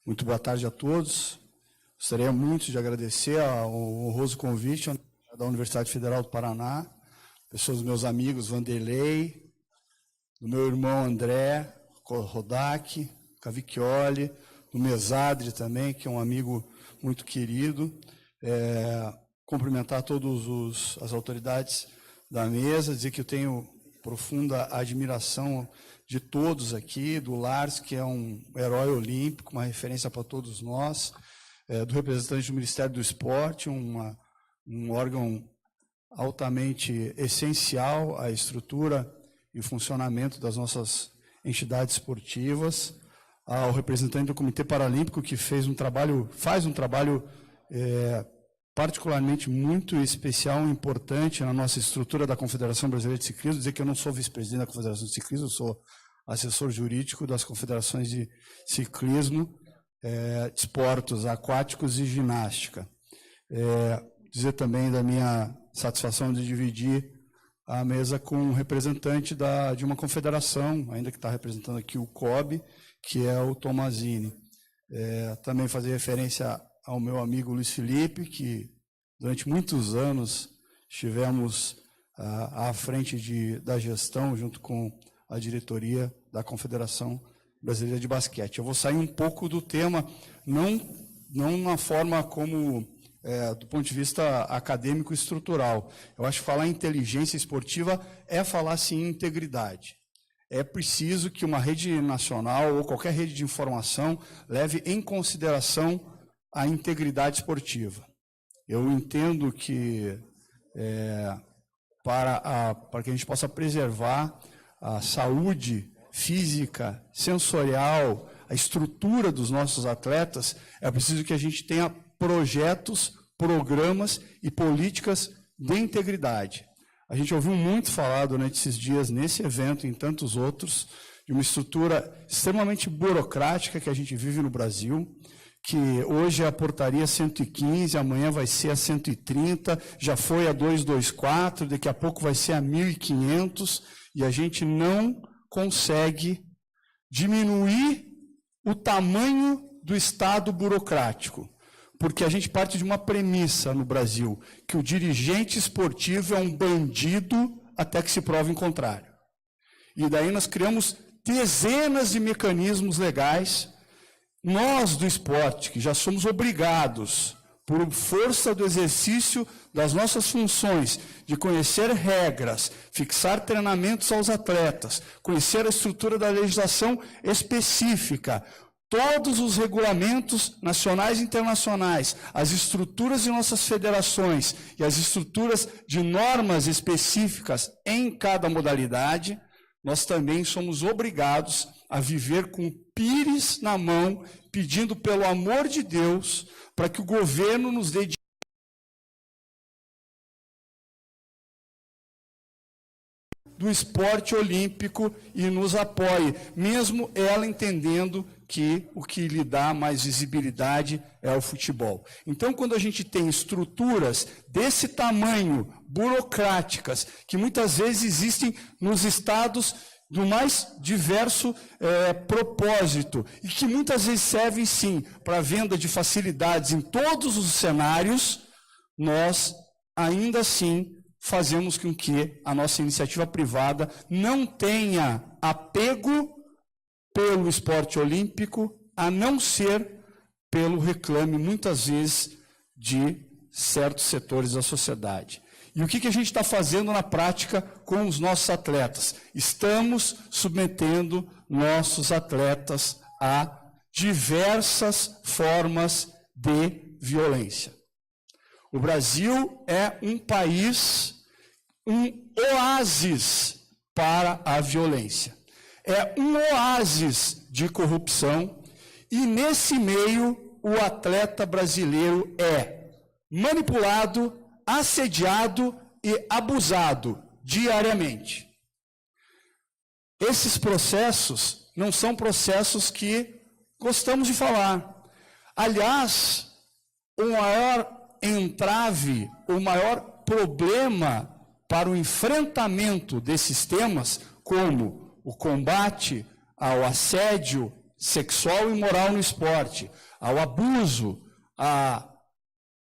Muito boa tarde a todos. Gostaria muito de agradecer ao honroso convite da Universidade Federal do Paraná, pessoas dos meus amigos Vanderlei, do meu irmão André Rodak, Cavicchioli, do Mesadri também, que é um amigo muito querido. Cumprimentar todas as autoridades da mesa, dizer que eu tenho profunda admiração de todos aqui, do Lars, que é um herói olímpico, uma referência para todos nós, do representante do Ministério do Esporte, um órgão altamente essencial à estrutura e funcionamento das nossas entidades esportivas, ao representante do Comitê Paralímpico, que faz um trabalho particularmente muito especial e importante na nossa estrutura da Confederação Brasileira de Ciclismo. Dizer que eu não sou vice-presidente da Confederação de Ciclismo, eu sou assessor jurídico das confederações de ciclismo, desportos aquáticos e ginástica. Dizer também da minha satisfação de dividir a mesa com um representante de uma confederação, ainda que está representando aqui o COB, que é o Tomazini. Também fazer referência ao meu amigo Luiz Felipe, que durante muitos anos estivemos à frente da gestão, junto com a diretoria da Confederação Brasileira de Basquete. Eu vou sair um pouco do tema, não na forma como, do ponto de vista acadêmico e estrutural. Eu acho que falar em inteligência esportiva é falar, sim, em integridade. É preciso que uma rede nacional ou qualquer rede de informação leve em consideração a integridade esportiva. Eu entendo que para que a gente possa preservar a saúde física, sensorial, a estrutura dos nossos atletas, é preciso que a gente tenha projetos, programas e políticas de integridade. A gente ouviu muito falar durante esses dias, nesse evento e em tantos outros, de uma estrutura extremamente burocrática que a gente vive no Brasil, que hoje é a portaria 115, amanhã vai ser a 130, já foi a 224, daqui a pouco vai ser a 1500, e a gente não consegue diminuir o tamanho do Estado burocrático, porque a gente parte de uma premissa no Brasil, que o dirigente esportivo é um bandido até que se prove o contrário. E daí nós criamos dezenas de mecanismos legais. Nós do esporte, que já somos obrigados, por força do exercício das nossas funções, de conhecer regras, fixar treinamentos aos atletas, conhecer a estrutura da legislação específica, todos os regulamentos nacionais e internacionais, as estruturas de nossas federações e as estruturas de normas específicas em cada modalidade, nós também somos obrigados a viver com o pires na mão, pedindo pelo amor de Deus, para que o governo nos dê do esporte olímpico e nos apoie, mesmo ela entendendo que o que lhe dá mais visibilidade é o futebol. Então, quando a gente tem estruturas desse tamanho, burocráticas, que muitas vezes existem nos estados do mais diverso propósito, e que muitas vezes servem, sim, para a venda de facilidades em todos os cenários, nós, ainda assim, fazemos com que a nossa iniciativa privada não tenha apego pelo esporte olímpico, a não ser pelo reclame, muitas vezes, de certos setores da sociedade. E o que a gente está fazendo na prática com os nossos atletas? Estamos submetendo nossos atletas a diversas formas de violência. O Brasil é um país, um oásis para a violência. É um oásis de corrupção e, nesse meio, o atleta brasileiro é manipulado, assediado e abusado diariamente. Esses processos não são processos que gostamos de falar. Aliás, o maior entrave, o maior problema para o enfrentamento desses temas, como o combate ao assédio sexual e moral no esporte, ao abuso, à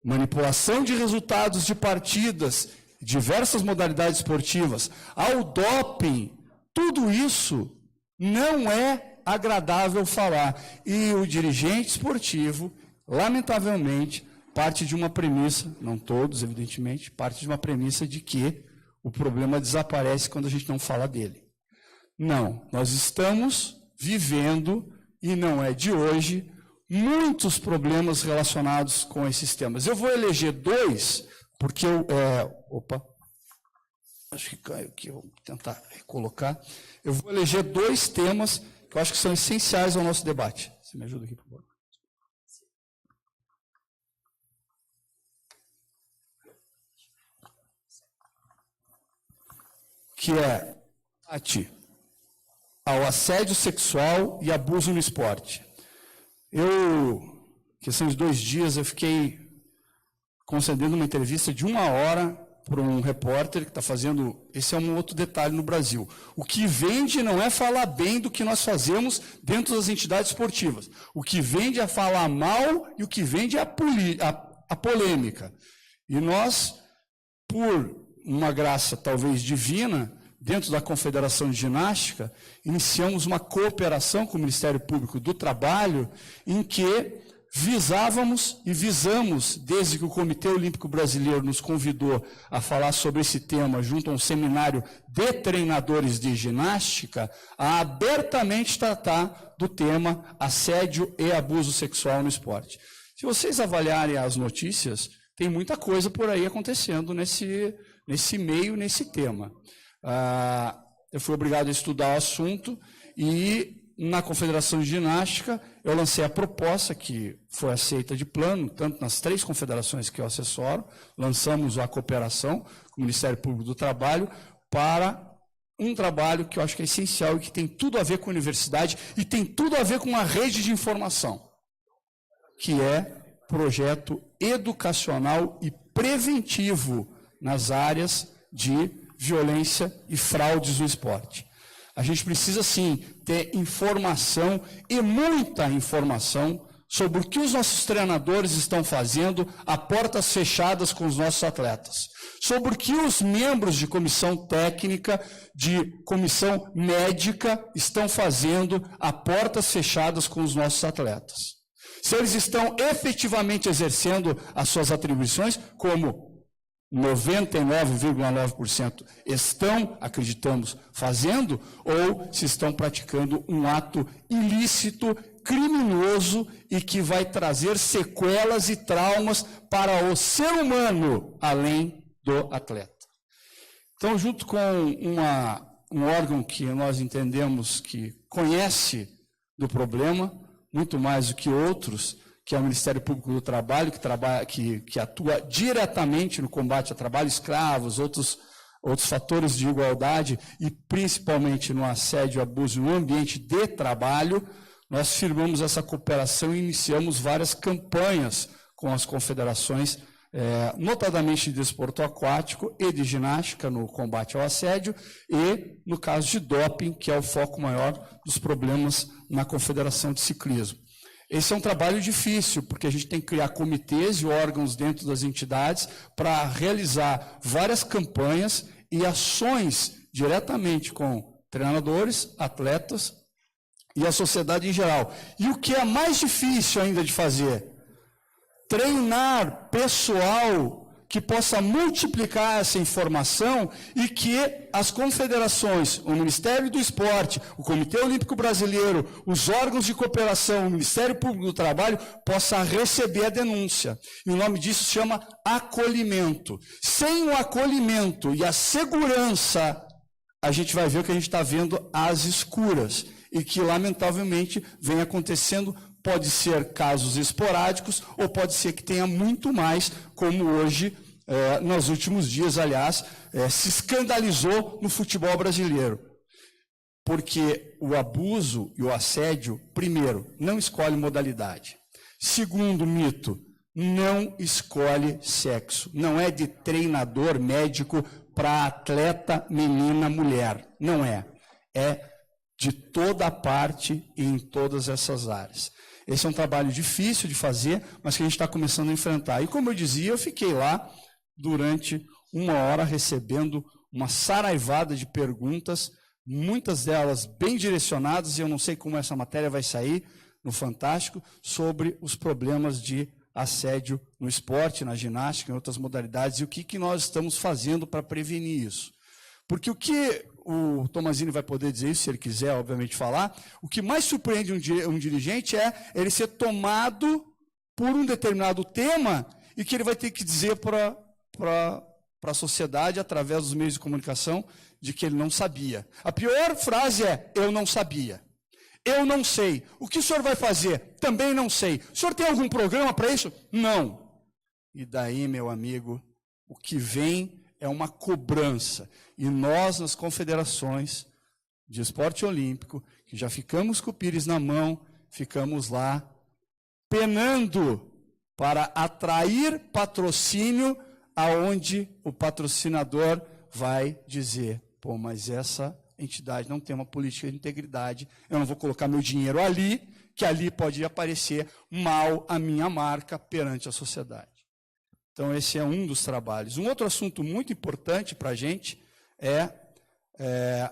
manipulação de resultados de partidas, diversas modalidades esportivas, ao doping, tudo isso não é agradável falar. E o dirigente esportivo, lamentavelmente, parte de uma premissa, não todos, evidentemente, parte de uma premissa de que o problema desaparece quando a gente não fala dele. Não, nós estamos vivendo, e não é de hoje, muitos problemas relacionados com esses temas. Eu vou eleger dois, porque eu... acho que caiu aqui, eu vou tentar recolocar. Eu vou eleger dois temas que eu acho que são essenciais ao nosso debate. Você me ajuda aqui, por favor? Que é ao assédio sexual e abuso no esporte. Questão de 2 dias, eu fiquei concedendo uma entrevista de 1 hora para um repórter que está fazendo... Esse é um outro detalhe no Brasil. O que vende não é falar bem do que nós fazemos dentro das entidades esportivas. O que vende é falar mal e o que vende é a polêmica. E nós, por uma graça talvez divina, dentro da Confederação de Ginástica, iniciamos uma cooperação com o Ministério Público do Trabalho, em que visávamos e visamos, desde que o Comitê Olímpico Brasileiro nos convidou a falar sobre esse tema junto a um seminário de treinadores de ginástica, a abertamente tratar do tema assédio e abuso sexual no esporte. Se vocês avaliarem as notícias, tem muita coisa por aí acontecendo nesse meio, nesse tema. Eu fui obrigado a estudar o assunto e, na Confederação de Ginástica, eu lancei a proposta, que foi aceita de plano, tanto nas 3 confederações que eu assessoro, lançamos a cooperação com o Ministério Público do Trabalho para um trabalho que eu acho que é essencial e que tem tudo a ver com a universidade e tem tudo a ver com uma rede de informação, que é projeto educacional e preventivo nas áreas de violência e fraudes no esporte. A gente precisa, sim, ter informação e muita informação sobre o que os nossos treinadores estão fazendo a portas fechadas com os nossos atletas. Sobre o que os membros de comissão técnica, de comissão médica estão fazendo a portas fechadas com os nossos atletas. Se eles estão efetivamente exercendo as suas atribuições, como 99,9% estão, acreditamos, fazendo, ou se estão praticando um ato ilícito, criminoso e que vai trazer sequelas e traumas para o ser humano, além do atleta. Então, junto com um órgão que nós entendemos que conhece do problema, muito mais do que outros, que é o Ministério Público do Trabalho, que atua diretamente no combate a trabalho escravos, outros fatores de igualdade e principalmente no assédio e abuso no ambiente de trabalho, nós firmamos essa cooperação e iniciamos várias campanhas com as confederações, notadamente de desporto aquático e de ginástica no combate ao assédio e no caso de doping, que é o foco maior dos problemas na Confederação de Ciclismo. Esse é um trabalho difícil, porque a gente tem que criar comitês e órgãos dentro das entidades para realizar várias campanhas e ações diretamente com treinadores, atletas e a sociedade em geral. E o que é mais difícil ainda de fazer? Treinar pessoal que possa multiplicar essa informação e que as confederações, o Ministério do Esporte, o Comitê Olímpico Brasileiro, os órgãos de cooperação, o Ministério Público do Trabalho, possa receber a denúncia. E o nome disso se chama acolhimento. Sem o acolhimento e a segurança, a gente vai ver o que a gente está vendo às escuras. E que, lamentavelmente, vem acontecendo. Pode ser casos esporádicos, ou pode ser que tenha muito mais, como hoje, nos últimos dias, aliás, se escandalizou no futebol brasileiro. Porque o abuso e o assédio, primeiro, não escolhe modalidade. Segundo mito, não escolhe sexo. Não é de treinador médico para atleta, menina, mulher. Não é. É de toda parte e em todas essas áreas. Esse é um trabalho difícil de fazer, mas que a gente está começando a enfrentar. E como eu dizia, eu fiquei lá durante 1 hora recebendo uma saraivada de perguntas, muitas delas bem direcionadas, e eu não sei como essa matéria vai sair no Fantástico, sobre os problemas de assédio no esporte, na ginástica, em outras modalidades, e o que nós estamos fazendo para prevenir isso. Porque o que o Tomazini vai poder dizer isso, se ele quiser, obviamente, falar, o que mais surpreende um dirigente é ele ser tomado por um determinado tema e que ele vai ter que dizer para a sociedade, através dos meios de comunicação, de que ele não sabia. A pior frase é, eu não sabia. Eu não sei. O que o senhor vai fazer? Também não sei. O senhor tem algum programa para isso? Não. E daí, meu amigo, o que vem é uma cobrança. E nós, nas confederações de esporte olímpico, que já ficamos com o pires na mão, ficamos lá penando para atrair patrocínio aonde o patrocinador vai dizer, pô, mas essa entidade não tem uma política de integridade, eu não vou colocar meu dinheiro ali, que ali pode aparecer mal a minha marca perante a sociedade. Então, esse é um dos trabalhos. Um outro assunto muito importante para a gente é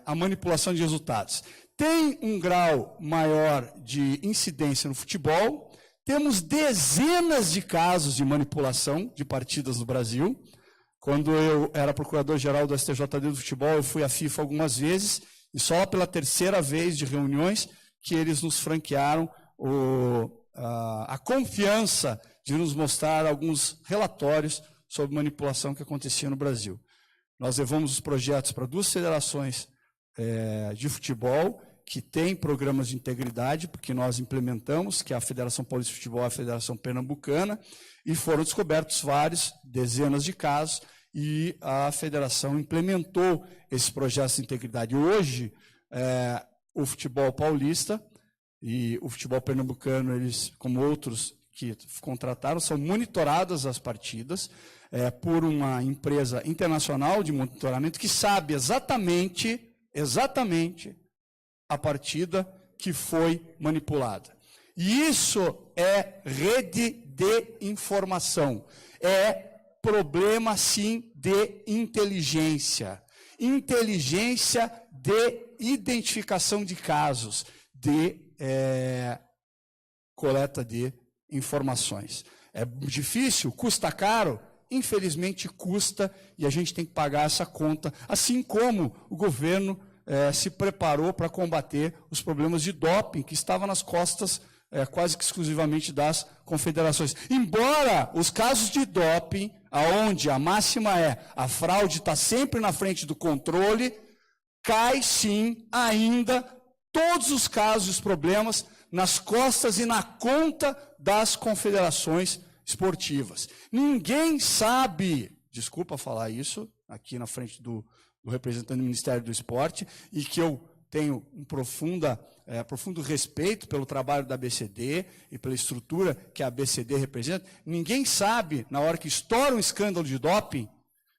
a manipulação de resultados. Tem um grau maior de incidência no futebol, temos dezenas de casos de manipulação de partidas no Brasil. Quando eu era procurador-geral do STJD do futebol, eu fui à FIFA algumas vezes, e só pela terceira vez de reuniões que eles nos franquearam a confiança de nos mostrar alguns relatórios sobre manipulação que acontecia no Brasil. Nós levamos os projetos para 2 federações de futebol, que têm programas de integridade, porque nós implementamos, que é a Federação Paulista de Futebol e a Federação Pernambucana, e foram descobertos dezenas de casos, e a federação implementou esses projetos de integridade. Hoje, o futebol paulista e o futebol pernambucano, eles, como outros que contrataram, são monitoradas as partidas por uma empresa internacional de monitoramento que sabe exatamente a partida que foi manipulada. E isso é rede de informação. É problema, sim, de inteligência. Inteligência de identificação de casos, de coleta de informações. É difícil? Custa caro? Infelizmente custa, e a gente tem que pagar essa conta, assim como o governo se preparou para combater os problemas de doping que estavam nas costas quase que exclusivamente das confederações. Embora os casos de doping, aonde a máxima é a fraude está sempre na frente do controle, cai sim ainda todos os casos e os problemas nas costas e na conta das confederações esportivas. Ninguém sabe, desculpa falar isso aqui na frente do representante do Ministério do Esporte, e que eu tenho um profundo respeito pelo trabalho da ABCD e pela estrutura que a ABCD representa. Ninguém sabe, na hora que estoura um escândalo de doping,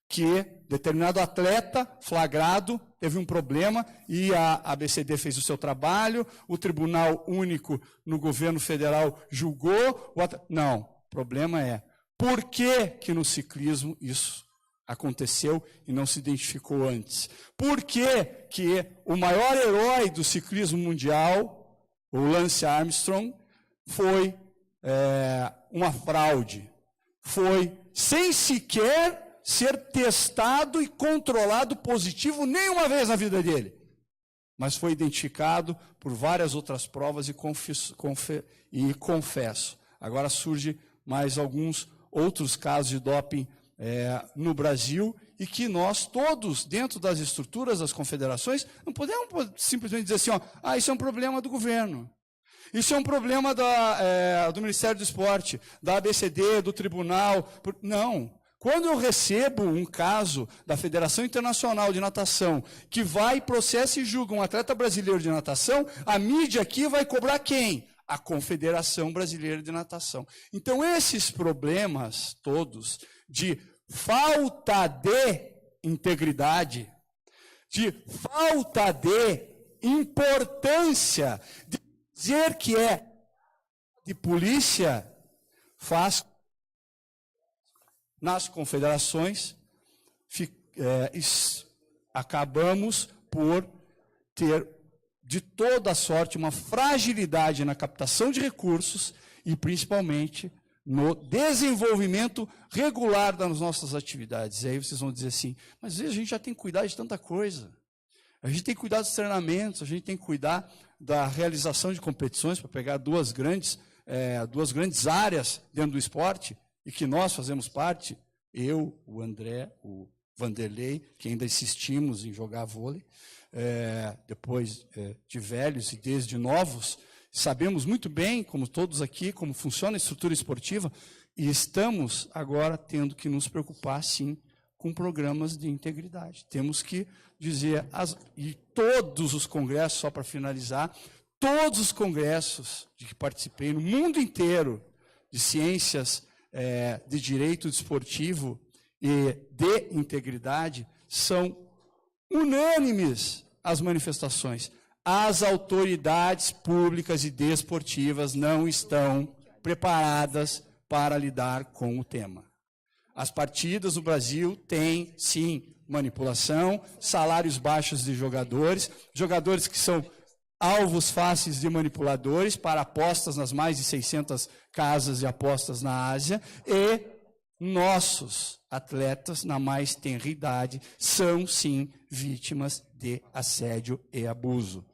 que determinado atleta flagrado teve um problema e a ABCD fez o seu trabalho, o Tribunal Único no governo federal julgou. Não, o problema é por que no ciclismo isso aconteceu e não se identificou antes? Por que o maior herói do ciclismo mundial, o Lance Armstrong, foi uma fraude? Foi sem sequer ser testado e controlado positivo nenhuma vez na vida dele. Mas foi identificado por várias outras provas e confesso. Agora surge mais alguns outros casos de doping no Brasil, e que nós todos, dentro das estruturas das confederações, não podemos simplesmente dizer assim, isso é um problema do governo, isso é um problema do Ministério do Esporte, da ABCD, do tribunal. Não. Quando eu recebo um caso da Federação Internacional de Natação, que vai, processa e julga um atleta brasileiro de natação, a mídia aqui vai cobrar quem? A Confederação Brasileira de Natação. Então, esses problemas todos de falta de integridade, de falta de importância de dizer que é de polícia faz nas confederações, acabamos por ter de toda sorte uma fragilidade na captação de recursos e principalmente no desenvolvimento regular das nossas atividades. E aí vocês vão dizer assim, mas às vezes a gente já tem que cuidar de tanta coisa. A gente tem que cuidar dos treinamentos, a gente tem que cuidar da realização de competições, para pegar duas grandes áreas dentro do esporte, e que nós fazemos parte, eu, o André, o Vanderlei, que ainda insistimos em jogar vôlei, depois de velhos e desde novos, sabemos muito bem, como todos aqui, como funciona a estrutura esportiva, e estamos agora tendo que nos preocupar, sim, com programas de integridade. Temos que dizer, e todos os congressos, só para finalizar, todos os congressos de que participei no mundo inteiro, de ciências de direito desportivo e de integridade, são unânimes as manifestações. As autoridades públicas e desportivas não estão preparadas para lidar com o tema. As partidas no Brasil têm, sim, manipulação, salários baixos de jogadores, jogadores que são alvos fáceis de manipuladores para apostas nas mais de 600 casas de apostas na Ásia, e nossos atletas, na mais tenra idade, são, sim, vítimas de assédio e abuso.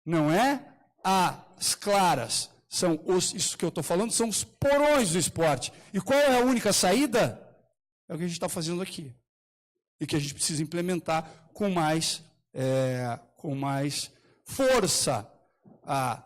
Não é as claras, isso que eu estou falando são os porões do esporte. E qual é a única saída? É o que a gente está fazendo aqui. E que a gente precisa implementar com mais força a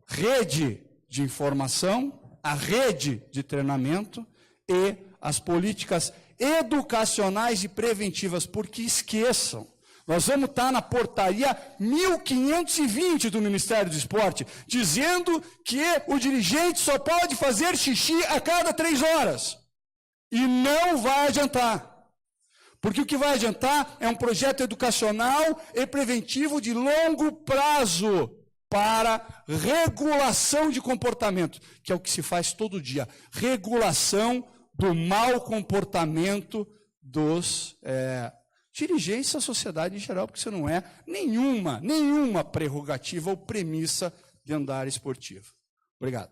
rede de informação, a rede de treinamento e as políticas educacionais e preventivas, porque esqueçam, nós vamos estar na portaria 1520 do Ministério do Esporte, dizendo que o dirigente só pode fazer xixi a cada 3 horas. E não vai adiantar. Porque o que vai adiantar é um projeto educacional e preventivo de longo prazo para regulação de comportamento, que é o que se faz todo dia. Regulação do mau comportamento dos dirigentes da sociedade em geral, porque isso não é nenhuma prerrogativa ou premissa de andar esportivo. Obrigado.